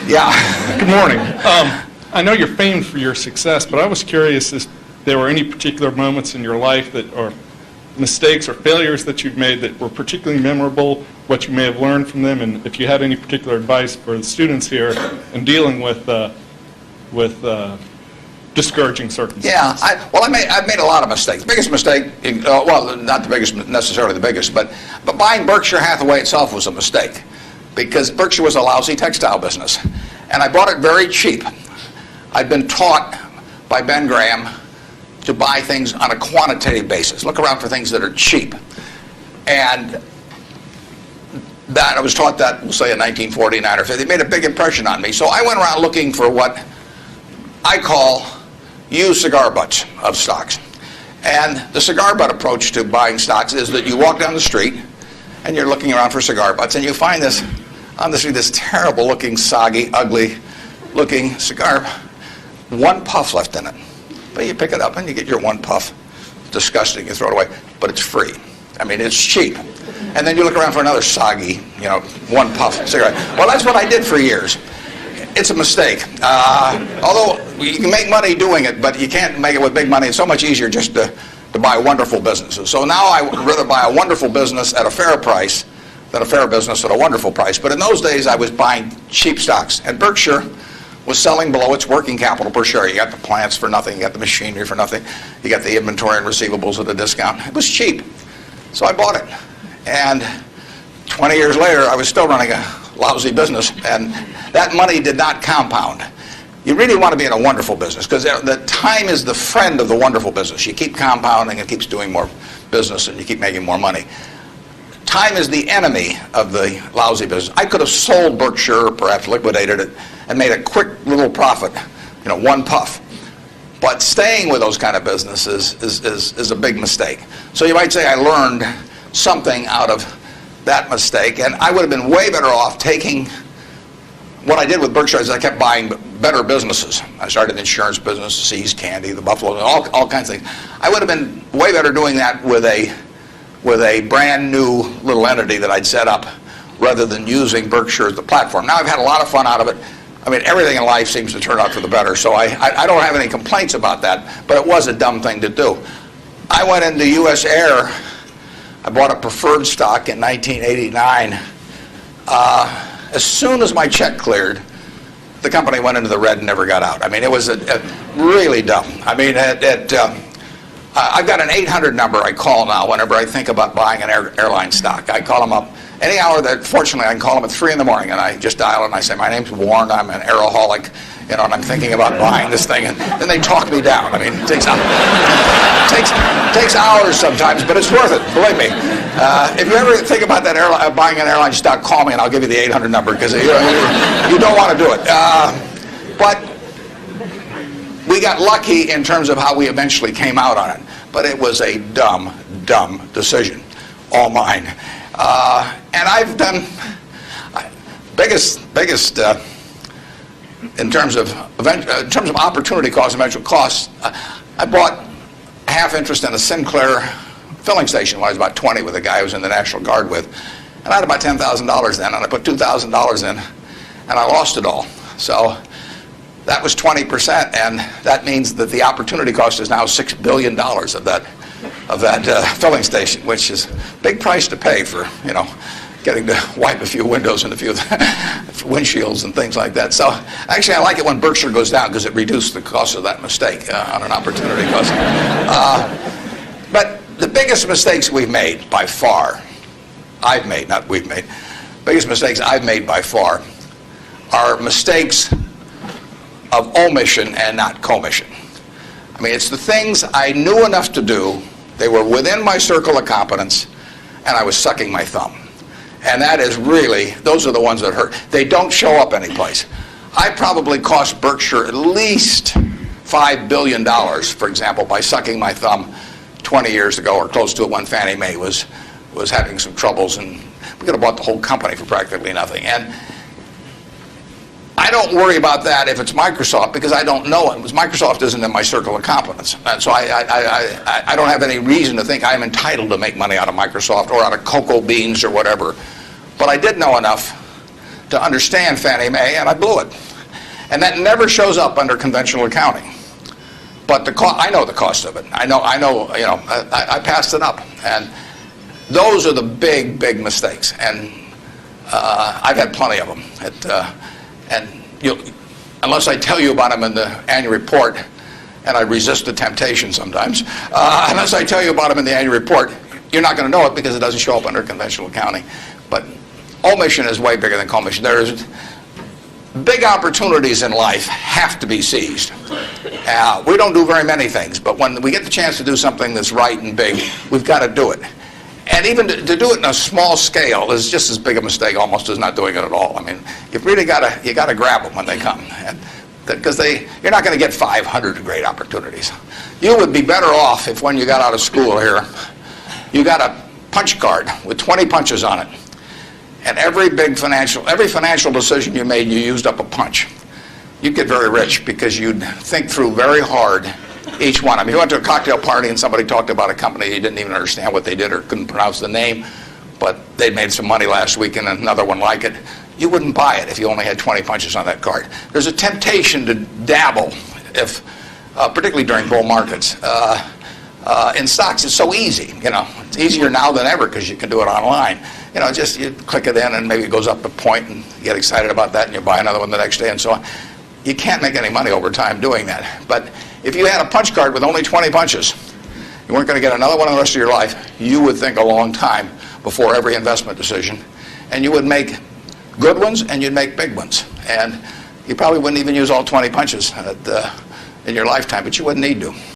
Yeah. Good morning. I know you're famed for your success, but I was curious if there were any particular moments in your life that, or mistakes or failures that you've made that were particularly memorable, what you may have learned from them, and if you had any particular advice for the students here in dealing with discouraging circumstances. Yeah, I've made a lot of mistakes. The biggest mistake, well, not the biggest, necessarily the biggest, but buying Berkshire Hathaway itself was a mistake because Berkshire was a lousy textile business. And I bought it very cheap. I'd been taught by Ben Graham to buy things on a quantitative basis. Look around for things that are cheap. And that I was taught that, we'll say in 1949 or 50. It made a big impression on me. So I went around looking for what I call used cigar butts of stocks. And the cigar butt approach to buying stocks is that you walk down the street and you're looking around for cigar butts and you find this on the street, this terrible looking, soggy, ugly looking cigar, one puff left in it. But you pick it up and you get your one puff. It's disgusting, you throw it away, but it's free. I mean, it's cheap. And then you look around for another soggy, one puff cigarette. Well, that's what I did for years. It's a mistake. Although you can make money doing it, but you can't make it with big money. It's so much easier just to buy wonderful businesses. So now I would rather buy a wonderful business at a fair price than a fair business at a wonderful price. But in those days, I was buying cheap stocks. And Berkshire was selling below its working capital per share. You got the plants for nothing. You got the machinery for nothing. You got the inventory and receivables at a discount. It was cheap. So I bought it. And 20 years later, I was still running a lousy business. And that money did not compound. You really want to be in a wonderful business because the time is the friend of the wonderful business. You keep compounding, it keeps doing more business, and you keep making more money. Time is the enemy of the lousy business. I could have sold Berkshire, perhaps liquidated it, and made a quick little profit, one puff. But staying with those kind of businesses is a big mistake. So you might say I learned something out of that mistake, and I would have been way better off taking what I did with Berkshire is I kept buying better businesses. I started an insurance business, See's Candy, the Buffalo, all kinds of things. I would have been way better doing that with a brand new little entity that I'd set up rather than using Berkshire as the platform. Now I've had a lot of fun out of it. I mean, everything in life seems to turn out for the better, so I don't have any complaints about that, but it was a dumb thing to do. I went into U.S. Air. I bought a preferred stock in 1989. As soon as my check cleared, the company went into the red and never got out. I mean, it was really dumb. I mean, I've got an 800 number I call now whenever I think about buying an airline stock. I call them up any hour that, fortunately, I can call them at 3 in the morning, and I just dial and I say, my name's Warren, I'm an aeroholic, and I'm thinking about buying this thing, and then they talk me down. I mean, it takes hours sometimes, but it's worth it, believe me. If you ever think about that buying an airline stock, call me and I'll give you the 800 number because you don't want to do it. But we got lucky in terms of how we eventually came out on it. But it was a dumb decision, all mine. And I've done biggest in terms of opportunity cost, eventual costs. I bought half interest in a Sinclair filling station when I was about 20 with a guy I was in the National Guard with. And I had about $10,000 then, and I put $2,000 in, and I lost it all. So that was 20%, and that means that the opportunity cost is now $6 billion of that filling station, which is a big price to pay for, getting to wipe a few windows and a few windshields and things like that. So actually I like it when Berkshire goes down because it reduced the cost of that mistake on an opportunity cost. But the biggest mistakes we've made by far, biggest mistakes I've made by far are mistakes of omission and not commission. I mean, it's the things I knew enough to do, they were within my circle of competence, and I was sucking my thumb. And that is really, those are the ones that hurt. They don't show up anyplace. I probably cost Berkshire at least $5 billion, for example, by sucking my thumb 20 years ago or close to it when Fannie Mae was having some troubles, and we could have bought the whole company for practically nothing. And I don't worry about that if it's Microsoft because I don't know it. Because Microsoft isn't in my circle of competence. And so I don't have any reason to think I'm entitled to make money out of Microsoft or out of cocoa beans or whatever. But I did know enough to understand Fannie Mae, and I blew it. And that never shows up under conventional accounting. But I know the cost of it. I know. You know, I passed it up, and those are the big mistakes. And I've had plenty of them. And unless I tell you about them in the annual report, and I resist the temptation sometimes, unless I tell you about them in the annual report, you're not going to know it because it doesn't show up under conventional accounting. But omission is way bigger than commission. There's big opportunities in life have to be seized. We don't do very many things, but when we get the chance to do something that's right and big, we've got to do it. And even to do it in a small scale is just as big a mistake almost as not doing it at all. I mean, you've really got to grab them when they come, because you're not going to get 500 great opportunities. You would be better off if when you got out of school here, you got a punch card with 20 punches on it. And every financial decision you made, you used up a punch. You'd get very rich because you'd think through very hard each one. I mean, you went to a cocktail party and somebody talked about a company you didn't even understand what they did or couldn't pronounce the name, but they made some money last week and another one like it. You wouldn't buy it if you only had 20 punches on that card. There's a temptation to dabble, particularly during bull markets. In stocks, it's so easy. You know, it's easier now than ever because you can do it online. You know, just you click it in and maybe it goes up a point and you get excited about that and you buy another one the next day and so on. You can't make any money over time doing that. But if you had a punch card with only 20 punches, you weren't going to get another one the rest of your life. You would think a long time before every investment decision, and you would make good ones and you'd make big ones. And you probably wouldn't even use all 20 punches in your lifetime, but you wouldn't need to.